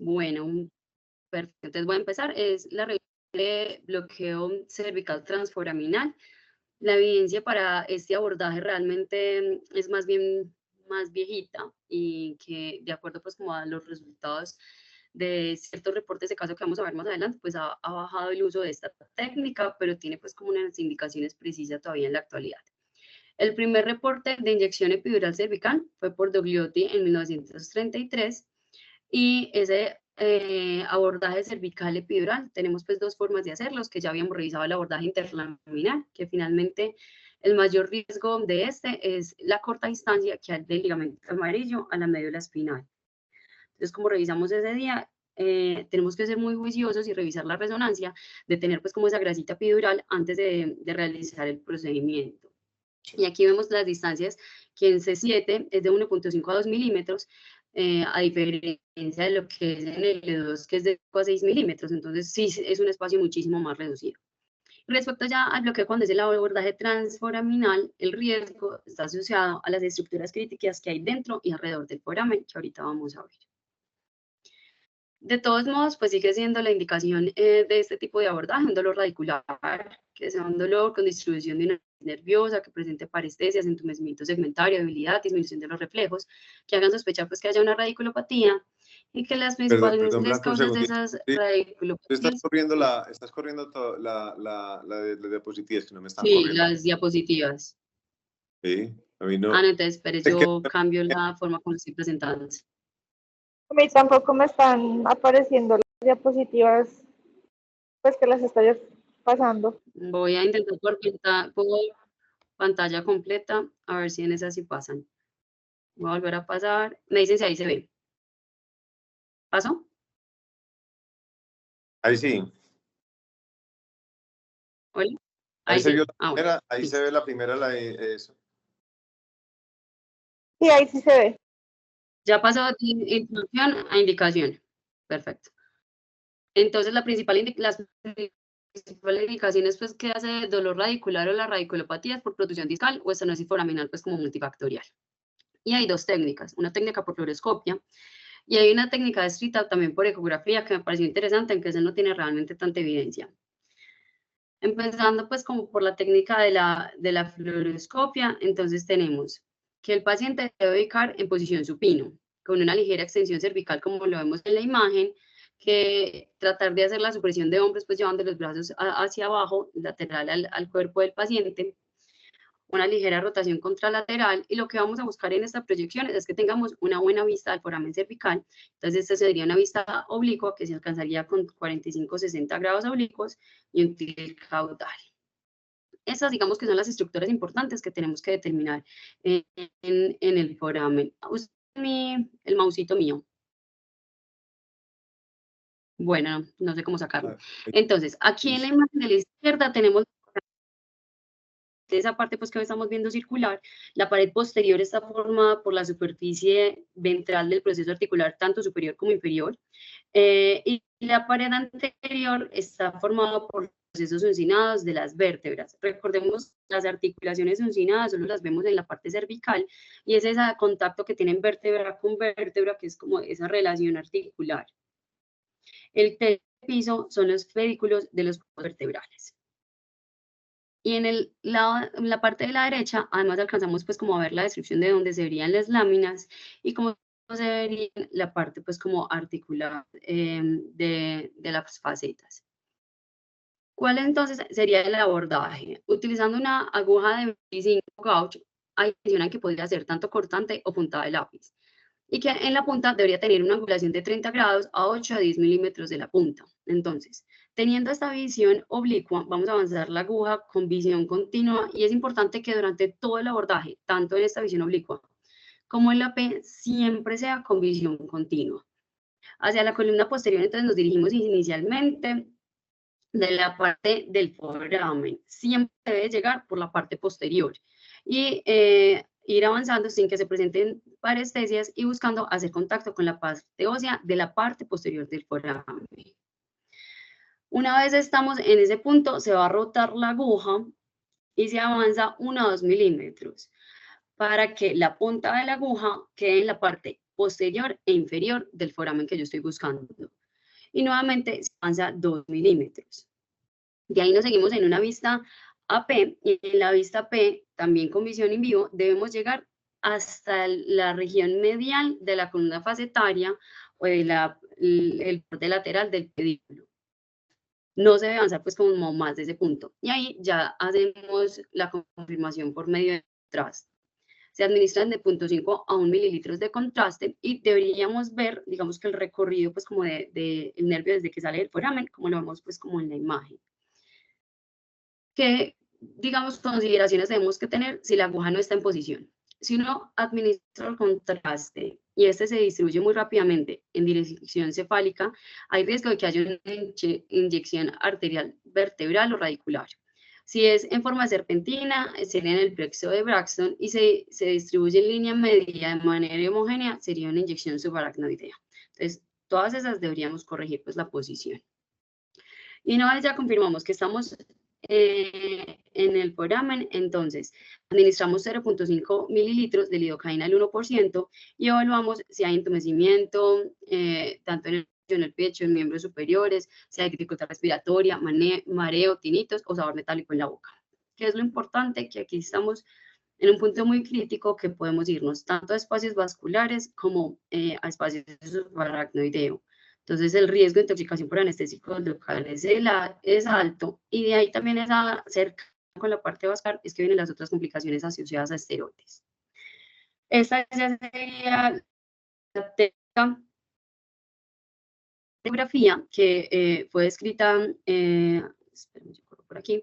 Bueno, perfecto. Entonces voy a empezar. Es la revisión de bloqueo cervical transforaminal. La evidencia para este abordaje realmente es más bien más viejita y que de acuerdo pues como a los resultados de ciertos reportes de caso que vamos a ver más adelante, pues ha bajado el uso de esta técnica, pero tiene pues como unas indicaciones precisas todavía en la actualidad. El primer reporte de inyección epidural cervical fue por Dogliotti en 1933 y ese abordaje cervical epidural, tenemos pues dos formas de hacerlos, que ya habíamos revisado el abordaje interlaminar, que finalmente el mayor riesgo de este es la corta distancia que hay del ligamento amarillo a la médula espinal. Entonces, como revisamos ese día, tenemos que ser muy juiciosos y revisar la resonancia, de tener pues como esa grasita epidural antes de realizar el procedimiento. Y aquí vemos las distancias que en C7 es de 1.5 a 2 milímetros, a diferencia de lo que es en el L2, que es de 5 a 6 milímetros. Entonces, sí, es un espacio muchísimo más reducido. Respecto ya al bloqueo cuando es el abordaje transforaminal, el riesgo está asociado a las estructuras críticas que hay dentro y alrededor del foramen, que ahorita vamos a ver. De todos modos, pues sigue siendo la indicación de este tipo de abordaje, un dolor radicular, que sea un dolor con distribución de una nerviosa, que presente parestesias, entumecimiento segmentario, debilidad, disminución de los reflejos, que hagan sospechar pues que haya una radiculopatía y que las principales Perdón, Blanca, un causas de segundito. esas Sí, radiculopatías... estás corriendo la diapositivas que no me están Sí, corriendo. las diapositivas. Sí, a mí no. Ah, no, entonces, espere, Es que yo cambio la forma como estoy presentando. A mí tampoco me están apareciendo las diapositivas, pues que las estoy pasando. Voy a intentar por pantalla completa, a ver si en esas sí pasan. Voy a volver a pasar. Me dicen si ahí se ve. ¿Pasó? ahí sí. ¿Hola? Ahí Ahí se sí. vio la Ah, bueno. primera, ahí Listo. se ve la primera, la de eso. Sí, ahí sí se ve. Ya pasó de instrucción a indicación. Perfecto. Entonces, las principales indicaciones pues, que hace dolor radicular o la radiculopatía es por protrusión discal o estenosis foraminal, pues como multifactorial. Y hay dos técnicas, una técnica por fluoroscopia y hay una técnica descrita también por ecografía que me pareció interesante, aunque eso no tiene realmente tanta evidencia. Empezando pues como por la técnica de la fluoroscopia, entonces tenemos que el paciente debe ubicar en posición supino, con una ligera extensión cervical como lo vemos en la imagen, que tratar de hacer la supresión de hombros pues llevando los brazos hacia abajo, lateral al cuerpo del paciente, una ligera rotación contralateral y lo que vamos a buscar en esta proyección es que tengamos una buena vista al foramen cervical. Entonces, esta sería una vista oblicua que se alcanzaría con 45-60 grados oblicuos y un tilde caudal. Estas, digamos que son las estructuras importantes que tenemos que determinar en el foramen. Usa el mausito mío. Bueno, no sé cómo sacarlo. Entonces, aquí en la imagen de la izquierda tenemos esa parte pues que estamos viendo circular, la pared posterior está formada por la superficie ventral del proceso articular, tanto superior como inferior, y la pared anterior está formada por procesos uncinados de las vértebras. Recordemos, las articulaciones uncinadas solo las vemos en la parte cervical, y es ese contacto que tienen vértebra con vértebra, que es como esa relación articular. El piso son los pedículos de los vertebrales. Y en la parte de la derecha, además alcanzamos pues como a ver la descripción de dónde se verían las y cómo se vería la parte pues como articular de las facetas. ¿Cuál entonces sería el abordaje? Utilizando una aguja de 25 gauge, adicional que podría ser tanto cortante o puntada de lápiz. Y que en la punta debería tener una angulación de 30 grados a 8 a 10 milímetros de la punta. Entonces, teniendo esta visión oblicua, vamos a avanzar la aguja con visión continua y es importante que durante todo el abordaje, tanto en esta visión oblicua como en la P, siempre sea con visión continua. Hacia la columna posterior, entonces nos dirigimos inicialmente de la parte del foramen. Siempre debe llegar por la parte posterior y ir avanzando sin que se presenten parestesias y buscando hacer contacto con la parte ósea de la parte posterior del foramen. Una vez estamos en ese punto, se va a rotar la aguja y se avanza 1 a 2 milímetros para que la punta de la aguja quede en la parte posterior e inferior del foramen que yo estoy buscando. Y nuevamente se avanza 2 milímetros. De ahí nos seguimos en una vista AP, y en la vista P, también con visión in vivo, debemos llegar hasta la región medial de la columna facetaria o de el borde lateral del pedículo. No se debe avanzar pues como más de ese punto. Y ahí ya hacemos la confirmación por medio de contraste. Se administran de 0.5 a 1 mililitros de contraste y deberíamos ver, digamos que el recorrido pues como el nervio desde que sale del foramen, como lo vemos pues como en la imagen. ¿Qué, digamos, consideraciones debemos que tener si la aguja no está en posición? Si uno administra el contraste y este se distribuye muy rápidamente en dirección cefálica, hay riesgo de que haya una inyección arterial vertebral o radicular. Si es en forma serpentina, sería en el plexo de Braxton y se distribuye en línea media de manera homogénea, sería una inyección subaracnoidea. Entonces, todas esas deberíamos corregir pues la posición. Y una vez ya confirmamos que estamos en el foramen, entonces administramos 0.5 mililitros de lidocaína al 1% y evaluamos si hay entumecimiento, tanto en el pecho, en miembros superiores, si hay dificultad respiratoria, mareo, tinitos o sabor metálico en la boca. ¿Qué es lo importante? Que aquí estamos en un punto muy crítico que podemos irnos tanto a espacios vasculares como a espacios subaracnoideo. Entonces, el riesgo de intoxicación por anestésicos locales es alto y de ahí también esa cerca con la parte vascular es que vienen las otras complicaciones asociadas a esteroides. Esta ya sería la técnica de ecografía que fue escrita, espérenme, yo corro por aquí,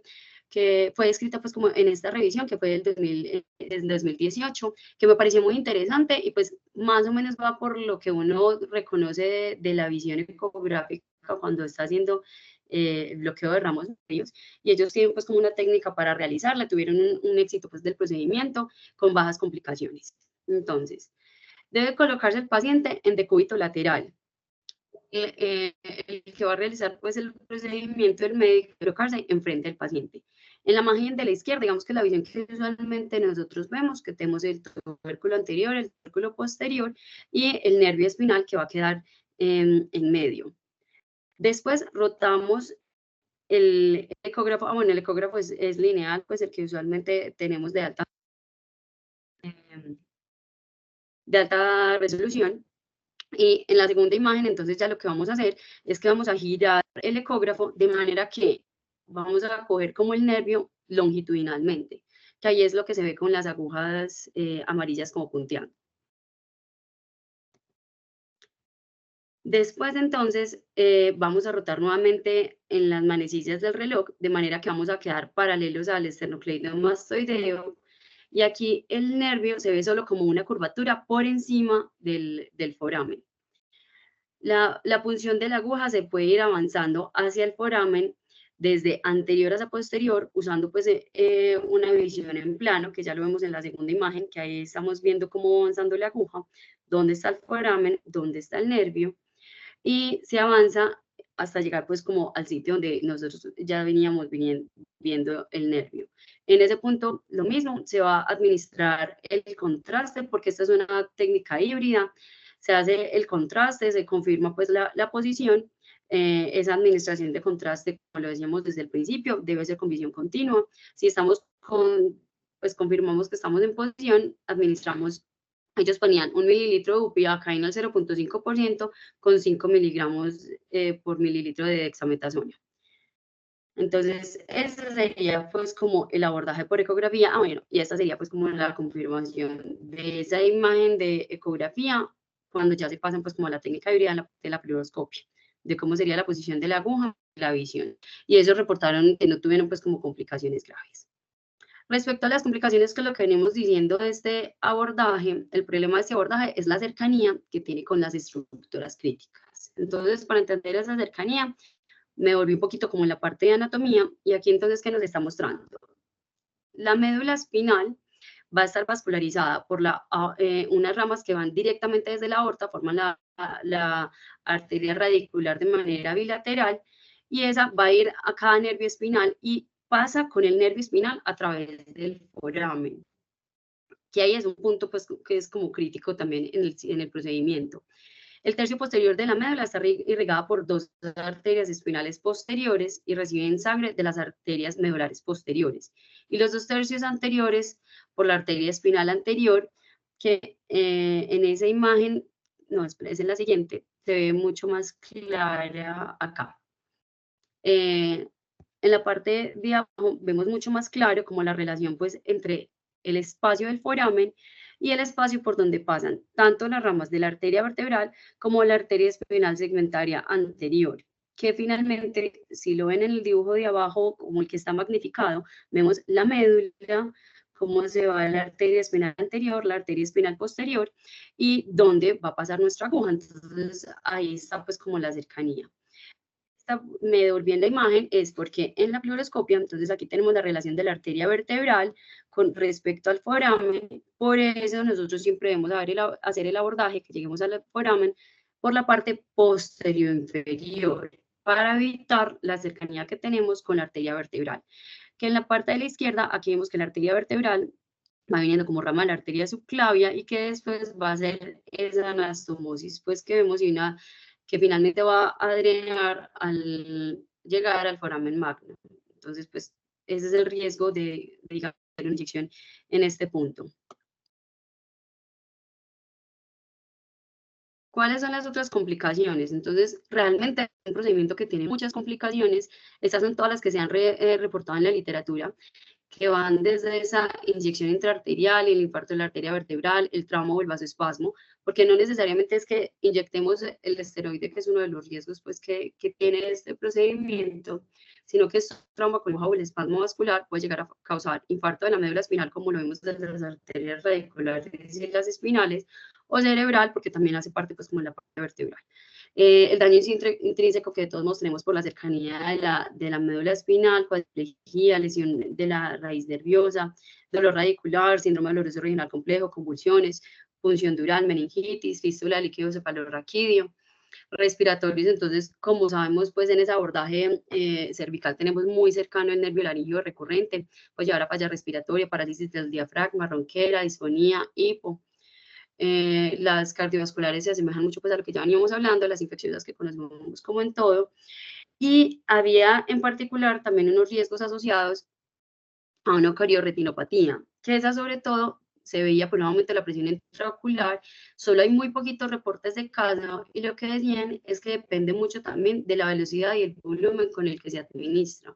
que fue escrita pues como en esta revisión que fue del 2018, que me pareció muy interesante y pues más o menos va por lo que uno reconoce de la visión ecográfica cuando está haciendo el bloqueo de ramos medios, y ellos tienen pues como una técnica para realizarla, tuvieron un éxito pues del procedimiento con bajas complicaciones. Entonces, debe colocarse el paciente en decúbito lateral. El que va a realizar pues el procedimiento del médico colocarse enfrente del paciente. En la imagen de la izquierda, digamos que la visión que usualmente nosotros vemos, que tenemos el tubérculo anterior, el tubérculo posterior y el nervio espinal que va a quedar en medio. Después rotamos el ecógrafo, bueno, el ecógrafo es lineal, pues el que usualmente tenemos de alta resolución. Y en la segunda imagen, entonces ya lo que vamos a hacer es que vamos a girar el ecógrafo de manera que vamos a coger como el nervio longitudinalmente, que ahí es lo que se ve con las agujas amarillas como punteando. Después entonces vamos a rotar nuevamente en las manecillas del reloj de manera que vamos a quedar paralelos al esternocleidomastoideo y aquí el nervio se ve solo como una curvatura por encima del foramen. La punción de la aguja se puede ir avanzando hacia el foramen desde anterior hacia posterior, usando pues una visión en plano, que ya lo vemos en la segunda imagen, que ahí estamos viendo cómo va avanzando la aguja, dónde está el foramen, dónde está el nervio, y se avanza hasta llegar pues como al sitio donde nosotros ya veníamos viendo el nervio. En ese punto, lo mismo, se va a administrar el contraste, porque esta es una técnica híbrida, se hace el contraste, se confirma pues la posición, esa administración de contraste, como lo decíamos desde el principio, debe ser con visión continua. Si estamos pues confirmamos que estamos en posición, administramos, ellos ponían 1 mililitro de bupivacaína al 0.5% con 5 miligramos por mililitro de dexametasona. Entonces, ese sería pues como el abordaje por ecografía. Bueno, y esta sería pues como la confirmación de esa imagen de ecografía cuando ya se pasan pues como a la técnica híbrida de la fluoroscopia, de cómo sería la posición de la aguja y la visión. Y ellos reportaron que no tuvieron pues como complicaciones graves. Respecto a las complicaciones, que lo que venimos diciendo de este abordaje, el problema de este abordaje es la cercanía que tiene con las estructuras críticas. Entonces, para entender esa cercanía, me volví un poquito como en la parte de anatomía, y aquí entonces, ¿qué nos está mostrando? La médula espinal va a estar vascularizada por unas ramas que van directamente desde la aorta, forman la arteria radicular de manera bilateral, y esa va a ir a cada nervio espinal y pasa con el nervio espinal a través del foramen. que ahí es un punto pues, que es como crítico también en el procedimiento. El tercio posterior de la médula está irrigada por 2 arterias espinales posteriores y reciben sangre de las arterias medulares posteriores. Y los 2 tercios anteriores por la arteria espinal anterior, que en esa imagen, no, es en la siguiente, se ve mucho más clara acá. En la parte de abajo vemos mucho más claro como la relación pues entre el espacio del foramen y el espacio por donde pasan tanto las ramas de la arteria vertebral como la arteria espinal segmentaria anterior, que finalmente, si lo ven en el dibujo de abajo, como el que está magnificado, vemos la médula, cómo se va la arteria espinal anterior, la arteria espinal posterior y dónde va a pasar nuestra aguja. Entonces, ahí está pues como la cercanía. Me devolví en la imagen es porque en la fluoroscopia, entonces aquí tenemos la relación de la arteria vertebral con respecto al foramen, por eso nosotros siempre debemos hacer el abordaje, que lleguemos al foramen por la parte posterior inferior, para evitar la cercanía que tenemos con la arteria vertebral. Que en la parte de la izquierda, aquí vemos que la arteria vertebral va viniendo como rama de la arteria subclavia y que después va a ser esa anastomosis, pues que vemos y una que finalmente va a drenar al llegar al foramen magno. Entonces, pues, ese es el riesgo de digamos, una inyección en este punto. ¿Cuáles son las otras complicaciones? Entonces, realmente es un procedimiento que tiene muchas complicaciones. Estas son todas las que se han reportado en la literatura, que van desde esa inyección intraarterial, el infarto de la arteria vertebral, el trauma o el vasoespasmo, porque no necesariamente es que inyectemos el esteroide, que es uno de los riesgos pues, que tiene este procedimiento, sino que es trauma con o el espasmo vascular puede llegar a causar infarto de la médula espinal, como lo vemos desde las arterias radiculares y las espinales, o cerebral, porque también hace parte pues como la parte vertebral. El daño intrínseco que de todos modos tenemos por la cercanía de la médula espinal, cuadriplejía, lesión de la raíz nerviosa, dolor radicular, síndrome doloroso regional complejo, convulsiones, punción dural, meningitis, fístula líquido cefalorraquídeo, respiratorios. Entonces, como sabemos, pues en ese abordaje cervical tenemos muy cercano el nervio laríngeo recurrente, pues llevar a falla respiratoria, parálisis del diafragma, ronquera, disfonía, hipo. Las cardiovasculares se asemejan mucho pues, a lo que ya veníamos hablando, las infecciosas que conocemos como en todo, y había en particular también unos riesgos asociados a una cardioretinopatía, que esa sobre todo se veía por un aumento de la presión intraocular. Solo hay muy poquitos reportes de caso y lo que decían es que depende mucho también de la velocidad y el volumen con el que se administra,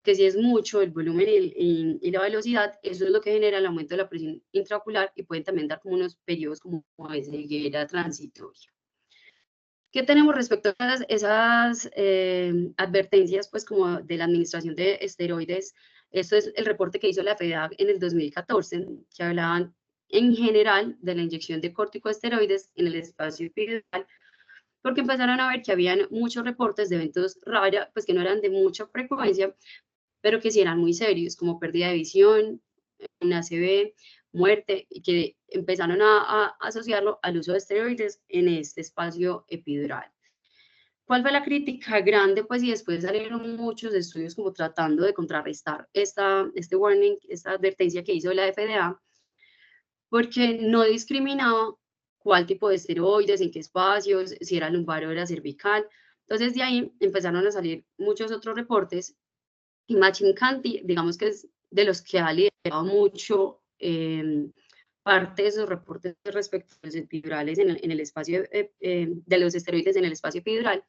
que si es mucho el volumen y la velocidad, eso es lo que genera el aumento de la presión intraocular y pueden también dar como unos periodos como de ceguera transitoria. ¿Qué tenemos respecto a esas advertencias, pues como de la administración de esteroides? Esto es el reporte que hizo la FDA en el 2014, que hablaban en general de la inyección de corticosteroides en el espacio epidural, porque empezaron a ver que habían muchos reportes de eventos raros, pues que no eran de mucha frecuencia, pero que sí eran muy serios, como pérdida de visión, una ACV, muerte, y que empezaron a asociarlo al uso de esteroides en este espacio epidural. ¿Cuál fue la crítica grande? Pues y después salieron muchos estudios como tratando de contrarrestar este warning, esta advertencia que hizo la FDA, porque no discriminaba cuál tipo de esteroides, en qué espacios, si era lumbar o era cervical. Entonces de ahí empezaron a salir muchos otros reportes y McKinsey, digamos que es de los que ha liderado mucho parte de esos reportes respecto a los epidurales en el espacio, de los esteroides en el espacio epidural.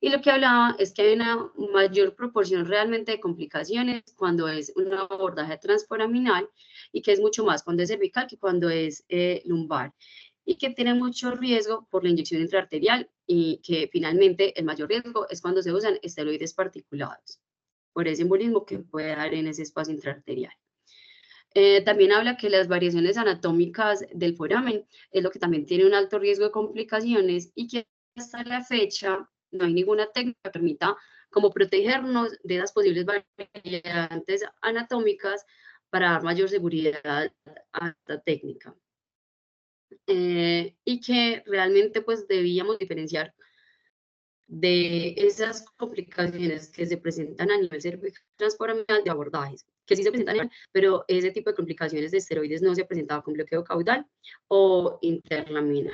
Y lo que hablaba es que hay una mayor proporción realmente de complicaciones cuando es un abordaje transforaminal y que es mucho más cuando es cervical que cuando es lumbar y que tiene mucho riesgo por la inyección intraarterial y que finalmente el mayor riesgo es cuando se usan esteroides particulados por ese embolismo que puede dar en ese espacio intraarterial. También habla que las variaciones anatómicas del foramen es lo que también tiene un alto riesgo de complicaciones y que hasta la fecha no hay ninguna técnica que permita como protegernos de las posibles variantes anatómicas para dar mayor seguridad a esta técnica. Y que realmente pues debíamos diferenciar de esas complicaciones que se presentan a nivel cervical transforaminal de abordajes. que sí se presentan, pero ese tipo de complicaciones de esteroides no se presentaba con bloqueo caudal o interlaminar.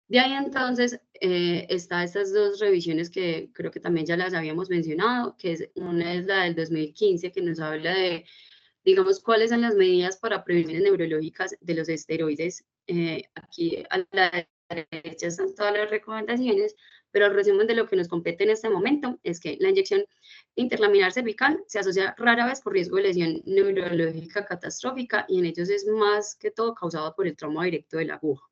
De ahí entonces está estas dos revisiones que creo que también ya las habíamos mencionado, que una es la del 2015, que nos habla de, digamos, cuáles son las medidas para prevenir neurológicas de los esteroides. Aquí a la derecha están todas las recomendaciones, pero el resumen de lo que nos compete en este momento es que la inyección interlaminar cervical se asocia rara vez con riesgo de lesión neurológica catastrófica y en ellos es más que todo causado por el trauma directo de la aguja.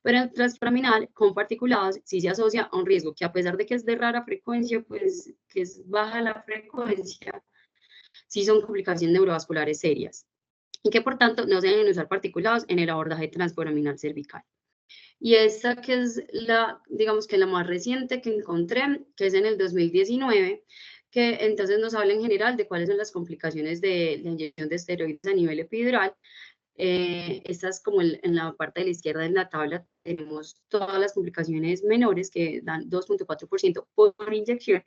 Pero el transforaminal con particulados sí se asocia a un riesgo que, a pesar de que es de rara frecuencia, pues que es baja la frecuencia, sí son complicaciones neurovasculares serias y que por tanto no se deben usar particulados en el abordaje transforaminal cervical. Y esta que es la, digamos que la más reciente que encontré, que es en el 2019, que entonces nos habla en general de cuáles son las complicaciones de la inyección de esteroides a nivel epidural. Esta es como en la parte de la izquierda en la tabla tenemos todas las complicaciones menores que dan 2.4% por inyección,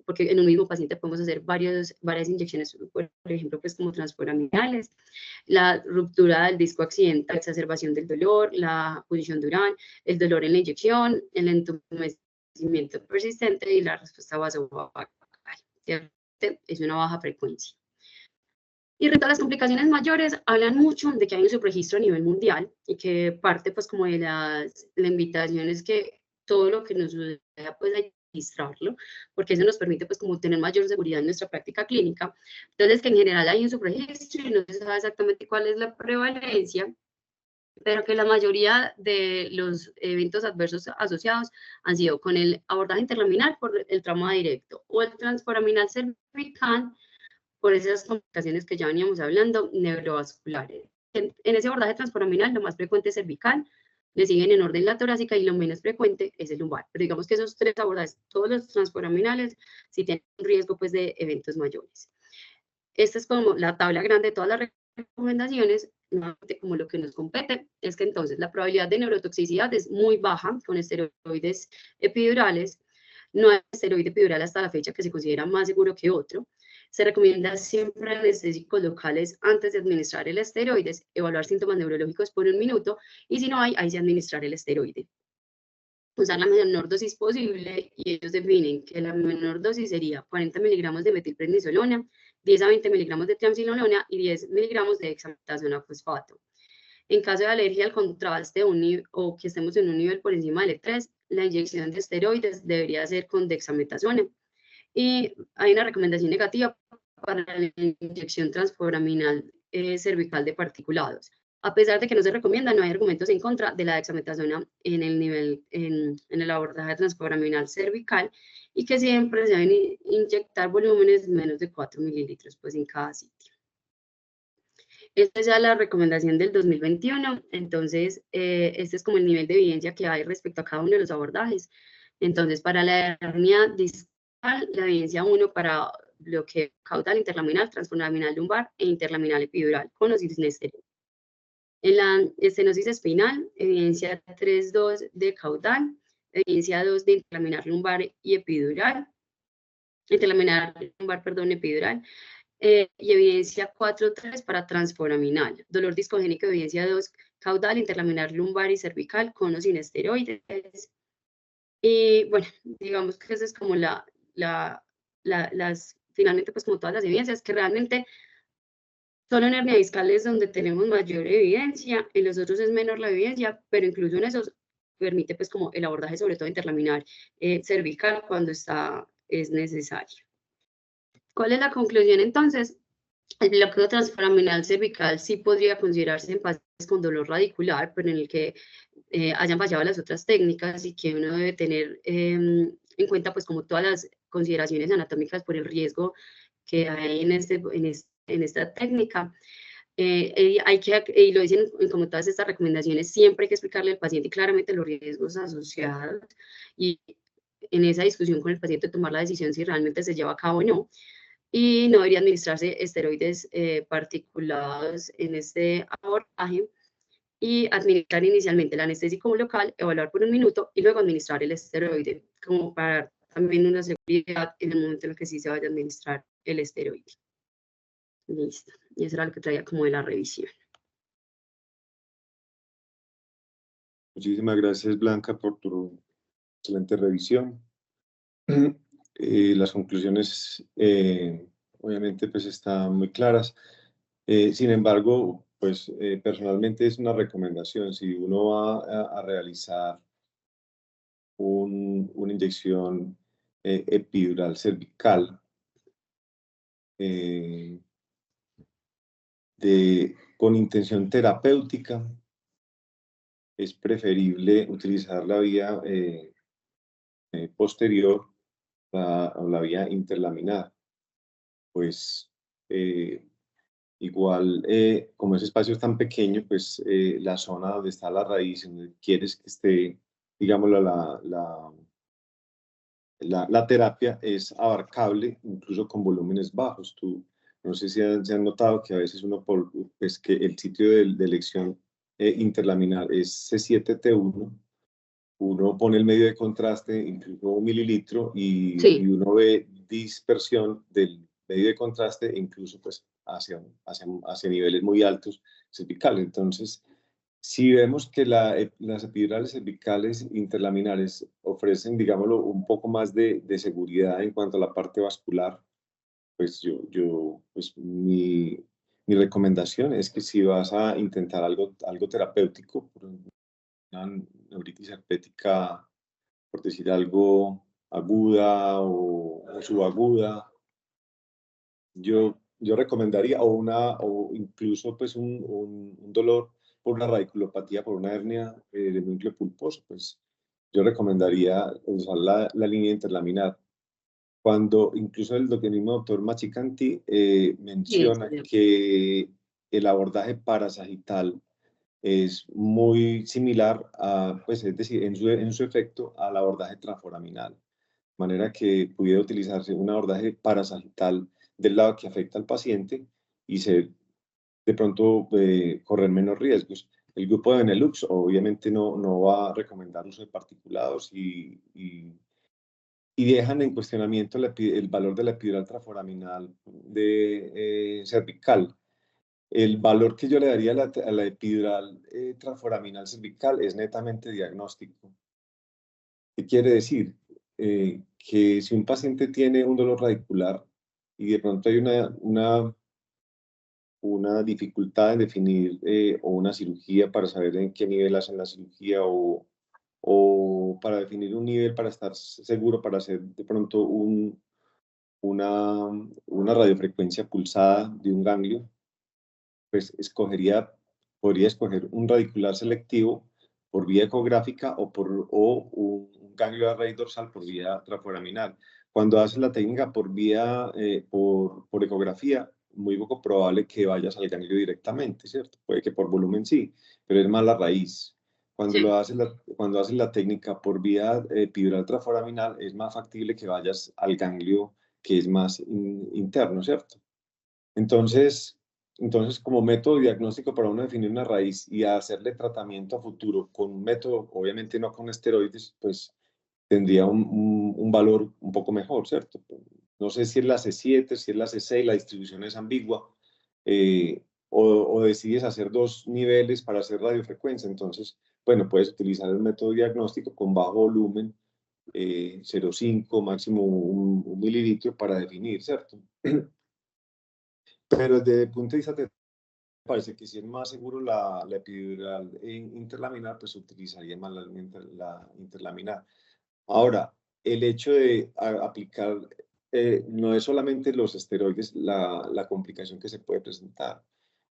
porque en un mismo paciente podemos hacer varias inyecciones, por ejemplo, pues como transforaminales, la ruptura del disco accidental, la exacerbación del dolor, la posición dural, el dolor en la inyección, el entumecimiento persistente y la respuesta vasovagal. Es una baja frecuencia. Y respecto a las complicaciones mayores, hablan mucho de que hay un subregistro a nivel mundial y que parte pues como de la invitación es que todo lo que nos suceda pues hay que registrarlo, porque eso nos permite pues como tener mayor seguridad en nuestra práctica clínica. Entonces que en general hay un subregistro y no se sabe exactamente cuál es la prevalencia, pero que la mayoría de los eventos adversos asociados han sido con el abordaje interlaminar por el trauma directo o el transforaminal cervical por esas complicaciones que ya veníamos hablando, neurovasculares. En ese abordaje transforaminal, lo más frecuente es cervical, le siguen en orden la torácica y lo menos frecuente es el lumbar. Pero digamos que esos tres abordajes, todos los transforaminales, sí tienen un riesgo pues, de eventos mayores. Esta es como la tabla grande de todas las recomendaciones. Como lo que nos compete es que entonces la probabilidad de neurotoxicidad es muy baja con esteroides epidurales. No hay esteroide epidural hasta la fecha que se considera más seguro que otro. Se recomienda siempre anestésicos locales antes de administrar el esteroide, evaluar síntomas neurológicos por 1 minuto y si no hay, ahí se administrar el esteroide. Usar la menor dosis posible y ellos definen que la menor dosis sería 40 miligramos de metilprednisolona, 10 a 20 miligramos de triamcinolona y 10 miligramos de hexametasona fosfato. En caso de alergia al contraste o que estemos en un nivel por encima del E3, la inyección de esteroides debería ser con dexametasona. Y hay una recomendación negativa para la inyección transforaminal cervical de particulados. A pesar de que no se recomienda, no hay argumentos en contra de la dexametasona en el abordaje transforaminal cervical y que siempre se deben inyectar volúmenes menos de 4 mililitros pues, en cada sitio. Esta es ya la recomendación del 2021, entonces este es como el nivel de evidencia que hay respecto a cada uno de los abordajes. Entonces, para la hernia discal, la evidencia 1 para bloqueo caudal, interlaminar, transforaminal lumbar e interlaminar epidural con o sin esteroide. En la estenosis espinal, evidencia 3.2 de caudal, evidencia 2 de interlaminar lumbar y epidural, interlaminar lumbar, perdón, epidural, y evidencia 4.3 para transforaminal. Dolor discogénico, evidencia 2, caudal, interlaminar lumbar y cervical con o sin esteroides. Y bueno, digamos que esa es como finalmente pues como todas las evidencias, que realmente solo en hernia discal es donde tenemos mayor evidencia, en los otros es menor la evidencia, pero incluso en esos permite pues como el abordaje sobre todo interlaminar cervical cuando es necesario. ¿Cuál es la conclusión entonces? El bloqueo transforaminal cervical sí podría considerarse en pacientes con dolor radicular, pero en el que hayan fallado las otras técnicas y que uno debe tener en cuenta pues como todas las consideraciones anatómicas por el riesgo que hay en esta técnica. Y lo dicen como todas estas recomendaciones, siempre hay que explicarle al paciente claramente los riesgos asociados y en esa discusión con el paciente tomar la decisión si realmente se lleva a cabo o no. Y no debería administrarse esteroides particulados en este abordaje y administrar inicialmente el anestésico local, evaluar por 1 minuto y luego administrar el esteroide, como para dar también una seguridad en el momento en el que sí se vaya a administrar el esteroide. Listo. Y eso era lo que traía como de la revisión. Muchísimas gracias, Blanca, por tu excelente revisión. Las conclusiones, obviamente, pues están muy claras. Sin embargo, pues personalmente es una recomendación. Si uno va a realizar una inyección epidural cervical con intención terapéutica, es preferible utilizar la vía posterior o la vía interlaminar. Pues igual, como ese espacio es tan pequeño, pues la zona donde está la raíz, donde quieres que esté, digámoslo, la terapia es abarcable incluso con volúmenes bajos. Tú, no sé si se han notado que a veces uno, pues que el sitio de elección interlaminar es C7T1, uno pone el medio de contraste, incluso 1 mililitro, y uno ve dispersión del medio de contraste, incluso pues hacia niveles muy altos cervicales. Entonces, si vemos que las epidurales cervicales interlaminares ofrecen, digámoslo, un poco más de seguridad en cuanto a la parte vascular, pues pues mi recomendación es que si vas a intentar algo terapéutico, por una neuritis herpética, por decir algo, aguda o subaguda, yo recomendaría, o incluso pues un dolor por una radiculopatía, por una hernia del núcleo pulposo, pues yo recomendaría usar la línea interlaminar. Cuando incluso el mismo doctor Machicanti menciona que el abordaje parasagital es muy similar a, pues es decir, en su efecto al abordaje transforaminal, de manera que pudiera utilizarse un abordaje parasagital del lado que afecta al paciente y de pronto correr menos riesgos. El grupo de Benelux obviamente no va a recomendar uso de particulados y dejan en cuestionamiento el valor de la epidural transforaminal cervical. El valor que yo le daría a la epidural transforaminal cervical es netamente diagnóstico. ¿Qué quiere decir? Que si un paciente tiene un dolor radicular y de pronto hay una dificultad en definir o una cirugía para saber en qué nivel hacen la cirugía o para definir un nivel para estar seguro para hacer de pronto una radiofrecuencia pulsada de un ganglio, pues podría escoger un radicular selectivo por vía ecográfica o un ganglio de raíz dorsal por vía transforaminal. Cuando haces la técnica por vía, por ecografía, muy poco probable que vayas al ganglio directamente, ¿cierto? Puede que por volumen sí, pero es más la raíz. Cuando haces la técnica por vía epidural transforaminal, es más factible que vayas al ganglio que es más interno, ¿cierto? Entonces, como método diagnóstico para uno definir una raíz y hacerle tratamiento a futuro con un método, obviamente no con esteroides, pues tendría un valor un poco mejor, ¿cierto? No sé si es la C7, si es la C6, la distribución es ambigua, o decides hacer 2 niveles para hacer radiofrecuencia. Entonces, bueno, puedes utilizar el método diagnóstico con bajo volumen, 0,5, máximo 1 mililitro para definir, ¿cierto? Pero desde el punto de vista parece que si es más seguro la epidural interlaminar, pues utilizaría más la interlaminar. Ahora, el hecho de aplicar, no es solamente los esteroides la complicación que se puede presentar,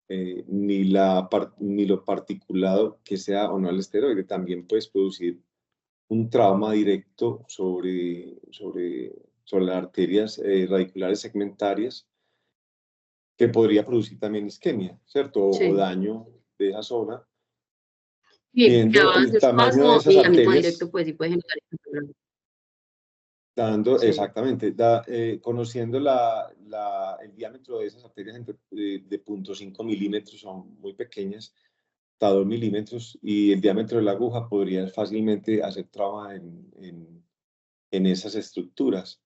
ni lo particulado que sea o no el esteroide, también puedes producir un trauma directo sobre las arterias radiculares segmentarias, que podría producir también isquemia, ¿cierto? O daño de esa zona. Viendo el tamaño de esas y arterias, directo, pues sí puede generar exactamente, conociendo el diámetro de esas arterias de 0,5 milímetros, son muy pequeñas, hasta 2 milímetros, y el diámetro de la aguja podría fácilmente hacer trauma en esas estructuras.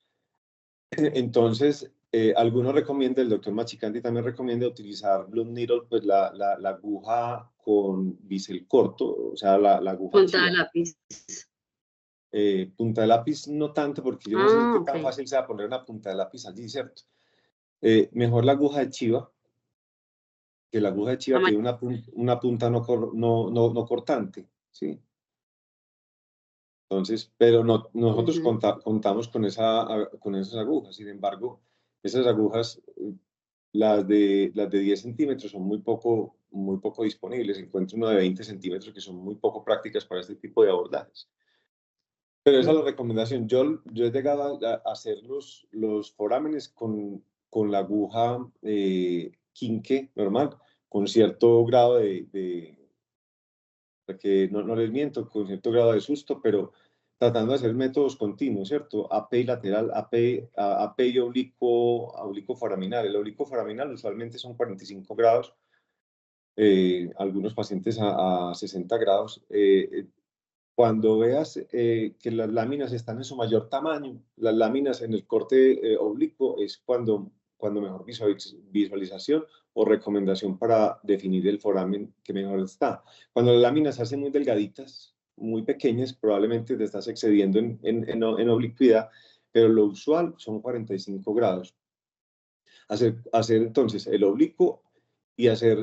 Entonces, algunos recomiendan, el doctor Machicanti también recomienda utilizar Bloom Needle, pues la aguja con bisel corto, o sea, la aguja Punta de chiva. lápiz. Punta de lápiz no tanto, porque yo no sé qué tan Ok. fácil sea poner una punta de lápiz allí, ¿cierto? Mejor la aguja de chiva, que la aguja de chiva tiene una punta no cortante, ¿sí? Entonces, pero nosotros contamos con esas agujas. Sin embargo, esas agujas, las de 10 centímetros son muy poco disponibles. Encuentro una de 20 centímetros que son muy poco prácticas para este tipo de abordajes. Pero esa es la recomendación. Yo he llegado a hacer los forámenes con la aguja quinque normal, con cierto grado que no les miento, con cierto grado de susto, pero tratando de hacer métodos continuos, ¿cierto? AP y lateral, AP y oblicuo foraminal. El oblicuo foraminal usualmente son 45 grados, algunos pacientes a 60 grados. Cuando veas que las láminas están en su mayor tamaño, las láminas en el corte oblicuo es cuando mejor visualización o recomendación para definir el foramen que mejor está. Cuando las láminas se hacen muy delgaditas, muy pequeñas, probablemente te estás excediendo en oblicuidad, pero lo usual son 45 grados. Hacer entonces el oblicuo y hacer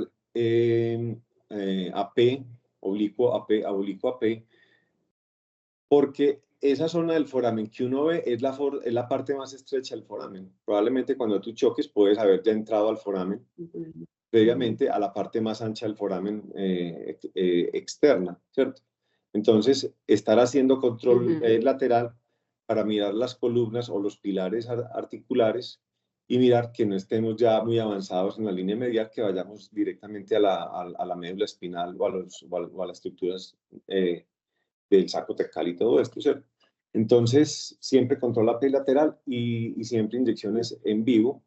AP, oblicuo, AP, porque esa zona del foramen que uno ve es la parte más estrecha del foramen. Probablemente cuando tú choques puedes haber ya entrado al foramen, previamente a la parte más ancha del foramen externa, ¿cierto? Entonces, estar haciendo control lateral para mirar las columnas o los pilares articulares y mirar que no estemos ya muy avanzados en la línea medial, que vayamos directamente a la médula espinal o a las estructuras del saco tecal y todo esto, ¿cierto? Entonces, siempre control AP lateral y siempre inyecciones en vivo.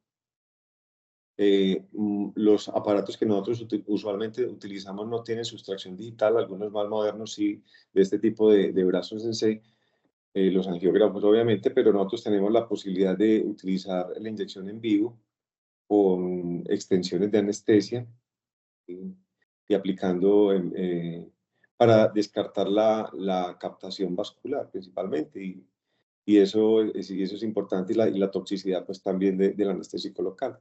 Los aparatos que nosotros usualmente utilizamos no tienen sustracción digital, algunos más modernos sí, de este tipo de brazos Sensei, los angiógrafos obviamente, pero nosotros tenemos la posibilidad de utilizar la inyección en vivo con extensiones de anestesia y aplicando para descartar la captación vascular principalmente. Y eso es importante, y la toxicidad pues también del anestésico local.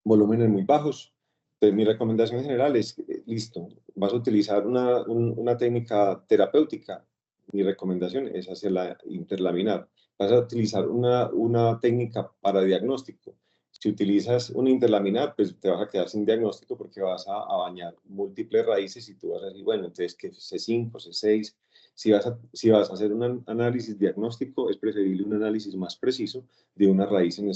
Volúmenes muy bajos. Entonces, mi recomendación general es, listo, vas a utilizar una técnica terapéutica. Mi recomendación es hacerla interlaminar. Vas a utilizar una técnica para diagnóstico. Si utilizas un interlaminar, pues te vas a quedar sin diagnóstico porque vas a bañar múltiples raíces y tú vas a decir, bueno, entonces que C5, C6. Si vas a hacer un análisis diagnóstico, es preferible un análisis más preciso de una raíz en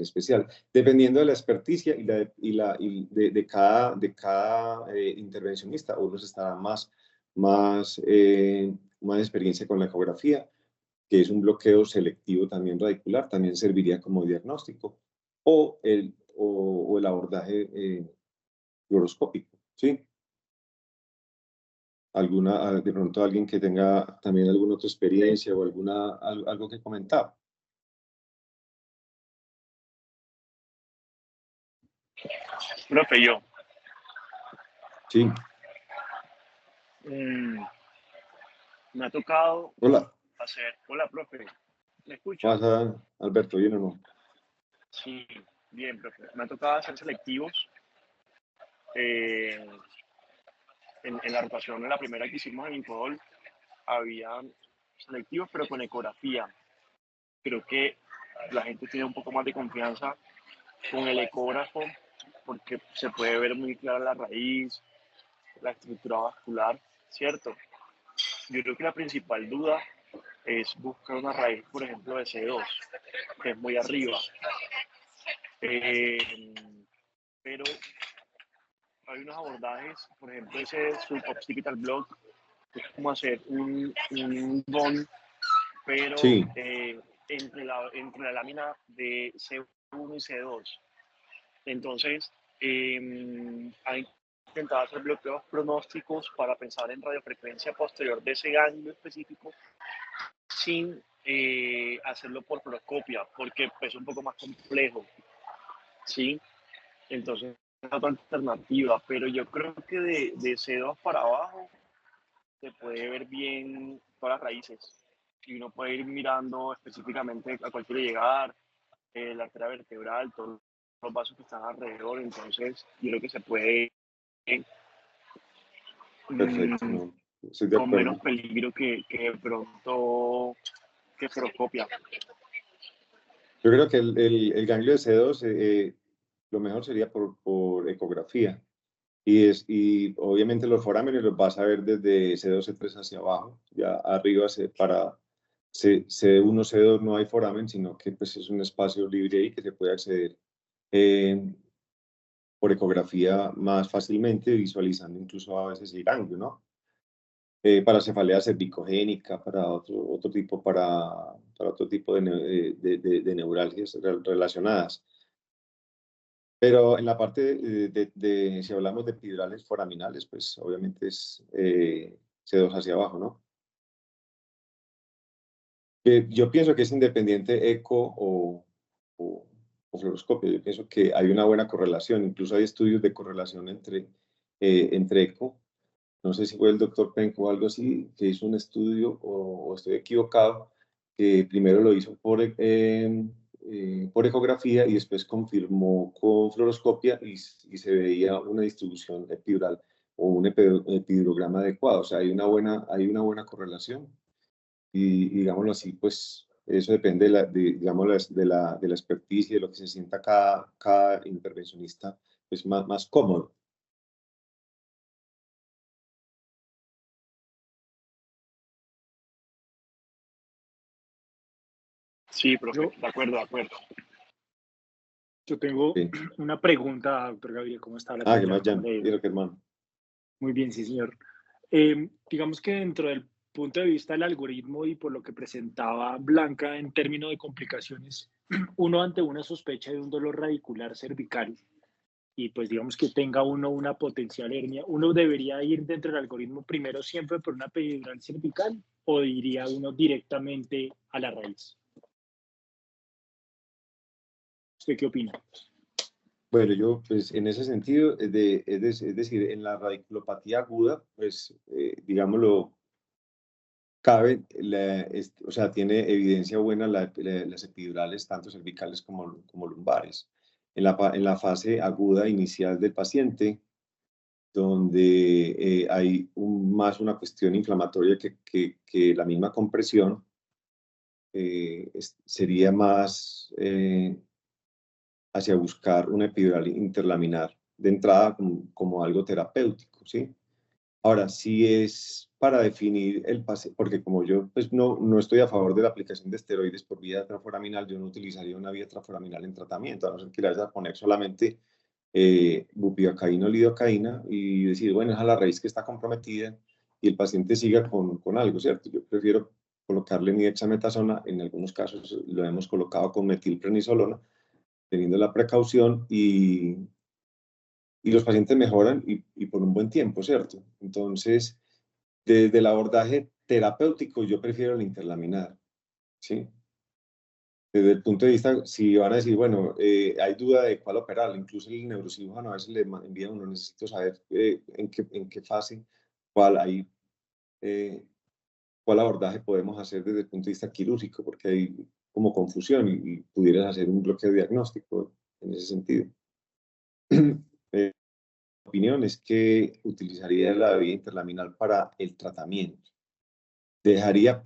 especial, dependiendo de la experticia de cada intervencionista. Unos estarán más experiencia con la ecografía, que es un bloqueo selectivo también radicular, también serviría como diagnóstico, o el abordaje fluoroscópico, ¿sí? De pronto alguien que tenga también alguna otra experiencia o algo que comentar. Profe, yo. Sí. Me ha tocado Hola. hacer... Hola, profe. ¿Me escucha? Pasa, Alberto, ¿bien o no? Sí, bien, profe. Me ha tocado hacer selectivos. En la rotación, en la primera que hicimos en Incodol, había selectivos, pero con ecografía. Creo que la gente tiene un poco más de confianza con el ecógrafo porque se puede ver muy clara la raíz, la estructura vascular, ¿cierto? Yo creo que la principal duda es buscar una raíz, por ejemplo, de C2, que es muy arriba. Pero hay unos abordajes, por ejemplo, ese suboccipital block, que es como hacer un bond, pero Sí. entre la lámina de C1 y C2. Entonces, hay intentado hacer bloqueos pronósticos para pensar en radiofrecuencia posterior de ese ganglio específico sin hacerlo por fluoroscopia, porque es un poco más complejo, ¿sí? Entonces, es otra alternativa, pero yo creo que de C2 para abajo se puede ver bien todas las raíces y uno puede ir mirando específicamente a cuál quiere llegar, la arteria vertebral, todos los vasos que están alrededor, entonces yo creo que se puede Perfecto, no, estoy de con acuerdo. menos peligro que de pronto que fluoroscopia. Yo creo que el ganglio de C2 lo mejor sería por ecografía. Y obviamente los forámenes los vas a ver desde C2, C3 hacia abajo. Ya arriba para C1, C2 no hay foramen, sino que pues, es un espacio libre ahí que se puede acceder por ecografía más fácilmente, visualizando incluso a veces el ganglio, ¿no? Para cefalea cervicogénica, para otro tipo, para otro tipo de neuralgias relacionadas. Pero en la parte si hablamos de epidurales foraminales, pues obviamente es C2 hacia abajo, ¿no? Yo pienso que es independiente eco o fluoroscopio. Yo pienso que hay una buena correlación. Incluso hay estudios de correlación entre eco. No sé si fue el doctor Penco o algo así, que hizo un estudio, o estoy equivocado, que primero lo hizo por ecografía y después confirmó con fluoroscopia y se veía una distribución epidural o un epidurograma adecuado. O sea, hay una buena correlación y digámoslo así, pues eso depende digamos, de la experticia y de lo que se sienta cada intervencionista pues, más cómodo. Sí, profe, de acuerdo, de acuerdo. Yo tengo Sí. una pregunta, doctor Gabriel, ¿cómo está? ¿Qué más, Jan? Mira, hermano. Muy bien, sí, señor. Digamos que dentro del punto de vista del algoritmo y por lo que presentaba Blanca en términos de complicaciones, uno ante una sospecha de un dolor radicular cervical y pues digamos que tenga uno una potencial hernia, ¿uno debería ir dentro del algoritmo primero siempre por una epidural cervical o iría uno directamente a la raíz? ¿Usted qué opina? Bueno, yo, pues, en ese sentido, es decir, en la radiculopatía aguda, pues, digámoslo, cabe, o sea, tiene evidencia buena las epidurales, tanto cervicales como lumbares. En la fase aguda inicial del paciente, donde hay más una cuestión inflamatoria que la misma compresión, sería más hacia buscar una epidural interlaminar de entrada como algo terapéutico, ¿sí? Ahora, si es para definir el paciente, porque como yo pues no estoy a favor de la aplicación de esteroides por vía transforaminal, yo no utilizaría una vía transforaminal en tratamiento, a no ser que le vaya a poner solamente bupivacaína o lidocaína y decir, bueno, es a la raíz que está comprometida y el paciente siga con algo, ¿cierto? Yo prefiero colocarle mi dexametasona, en algunos casos lo hemos colocado con metilprednisolona, teniendo la precaución y los pacientes mejoran y por un buen tiempo, ¿cierto? Entonces, desde el abordaje terapéutico, yo prefiero el interlaminar, ¿sí? Desde el punto de vista, si van a decir, bueno, hay duda de cuál operar, incluso el neurocirujano a veces le envía a uno, necesito saber en qué fase, cuál cuál abordaje podemos hacer desde el punto de vista quirúrgico, porque hay como confusión y pudieras hacer un bloqueo diagnóstico en ese sentido. Opinión es que utilizaría la vía interlaminal para el tratamiento. Dejaría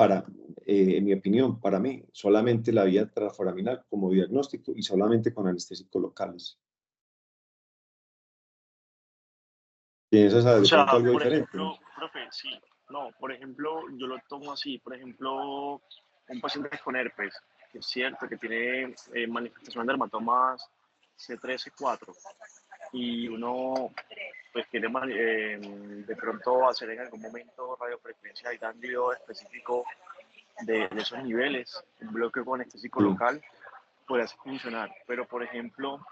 en mi opinión, para mí, solamente la vía transforaminal como diagnóstico y solamente con anestésicos locales. ¿Piensas O de sea, pronto algo por diferente? ejemplo, profe, sí, no, por ejemplo, yo lo tomo así, por ejemplo, un paciente con herpes, que es cierto que tiene manifestación de dermatomas C3, C4, y uno pues quiere de pronto hacer en algún momento radiofrecuencia de ganglio específico de esos niveles, un bloqueo con anestésico Sí. local, puede funcionar, pero por ejemplo,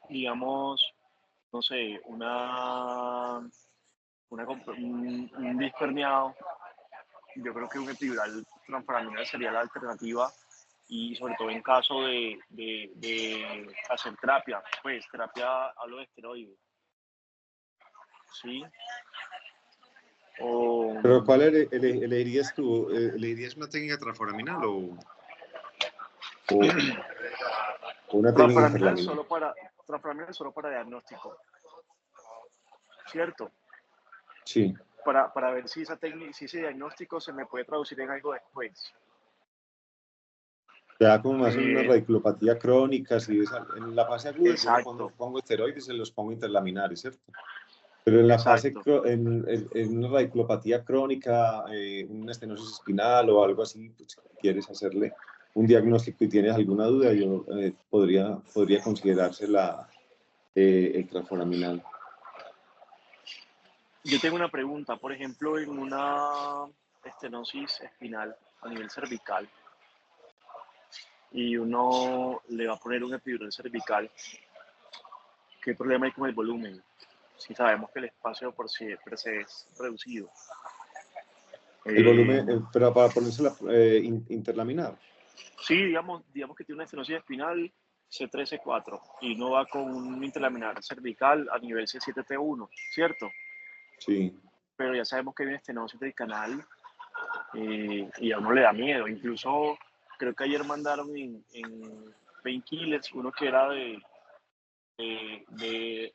digamos, no sé, un disco herniado, yo creo que un epidural transforaminal sería la alternativa, y sobre todo en caso de hacer terapia, pues terapia, hablo de esteroides, ¿sí? O, Pero ¿cuál elegirías tú? ¿Elegirías una técnica transforaminal o una técnica interlaminal? transforaminal solo para diagnóstico, ¿cierto? Sí. Para ver si esa técnica, si ese diagnóstico se me puede traducir en algo después. Te da como más una radiculopatía crónica, si es en la fase aguda, yo cuando pongo esteroides se los pongo interlaminares, ¿cierto? Pero en la fase, en una radiculopatía crónica, una estenosis espinal o algo así, pues, si quieres hacerle un diagnóstico y tienes alguna duda, yo podría considerarse el transforaminal. Yo tengo una pregunta, por ejemplo, en una estenosis espinal a nivel cervical, y uno le va a poner un epidural cervical, ¿qué problema hay con el volumen? Si sabemos que el espacio por sí es reducido. El volumen, pero para ponérsela interlaminar. Sí, digamos que tiene una estenosis espinal C3, C4 y no va con un interlaminar cervical a nivel C7, T1, ¿cierto? Sí. Pero ya sabemos que hay una estenosis del canal y a uno le da miedo. Incluso creo que ayer mandaron en Painkillers uno que era de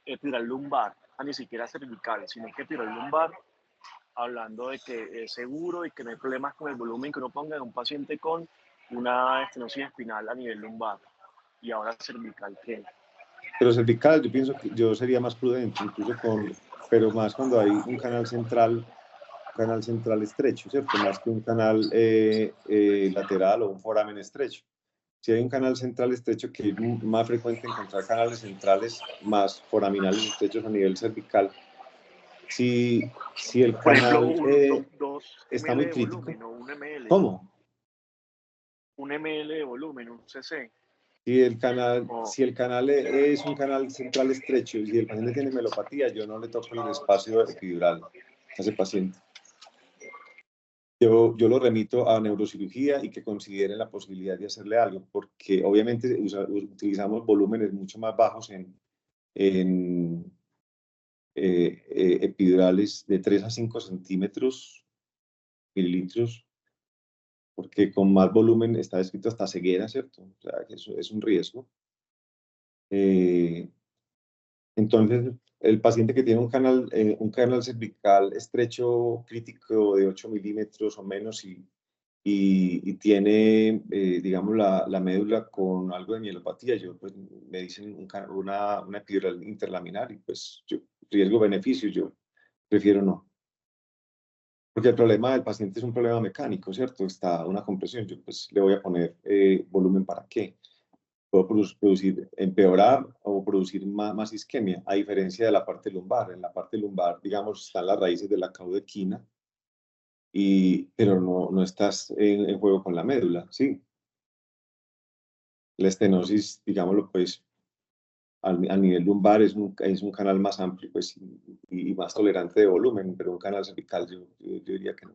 epidural lumbar, ni siquiera cervical, sino que epidural lumbar, hablando de que es seguro y que no hay problemas con el volumen que uno ponga en un paciente con una estenosis espinal a nivel lumbar. Y ahora cervical, ¿qué? Pero cervical, yo pienso que yo sería más prudente, incluso pero más cuando hay un canal central estrecho, ¿cierto? Más que un canal lateral o un foramen estrecho. Si hay un canal central estrecho, que es más frecuente encontrar canales centrales más foraminales estrechos a nivel cervical, si el Por canal ejemplo, 2 está ml muy de crítico. volumen o 1 ml. ¿Cómo? 1 ml de volumen, un cc. Si el canal es un canal central estrecho y si el paciente tiene melopatía, yo no le toco el espacio epidural a ese paciente. Yo lo remito a neurocirugía y que consideren la posibilidad de hacerle algo, porque obviamente utilizamos volúmenes mucho más bajos en epidurales de 3 a 5 centímetros, mililitros, porque con más volumen está descrito hasta ceguera, ¿cierto? O sea, que eso es un riesgo. Entonces, el paciente que tiene un canal cervical estrecho crítico de 8 milímetros o menos y tiene, digamos, la médula con algo de mielopatía, pues me dicen una epidural interlaminar y pues yo, riesgo-beneficio, yo prefiero no. Porque el problema del paciente es un problema mecánico, ¿cierto? Está una compresión, yo pues le voy a poner volumen ¿para qué? Puedo empeorar o producir más isquemia, a diferencia de la parte lumbar. En la parte lumbar, digamos, están las raíces de la caudequina, pero no estás en juego con la médula, ¿sí? La estenosis, digámoslo, pues, al nivel lumbar es un canal más amplio, pues, y más tolerante de volumen, pero un canal cervical yo diría que no.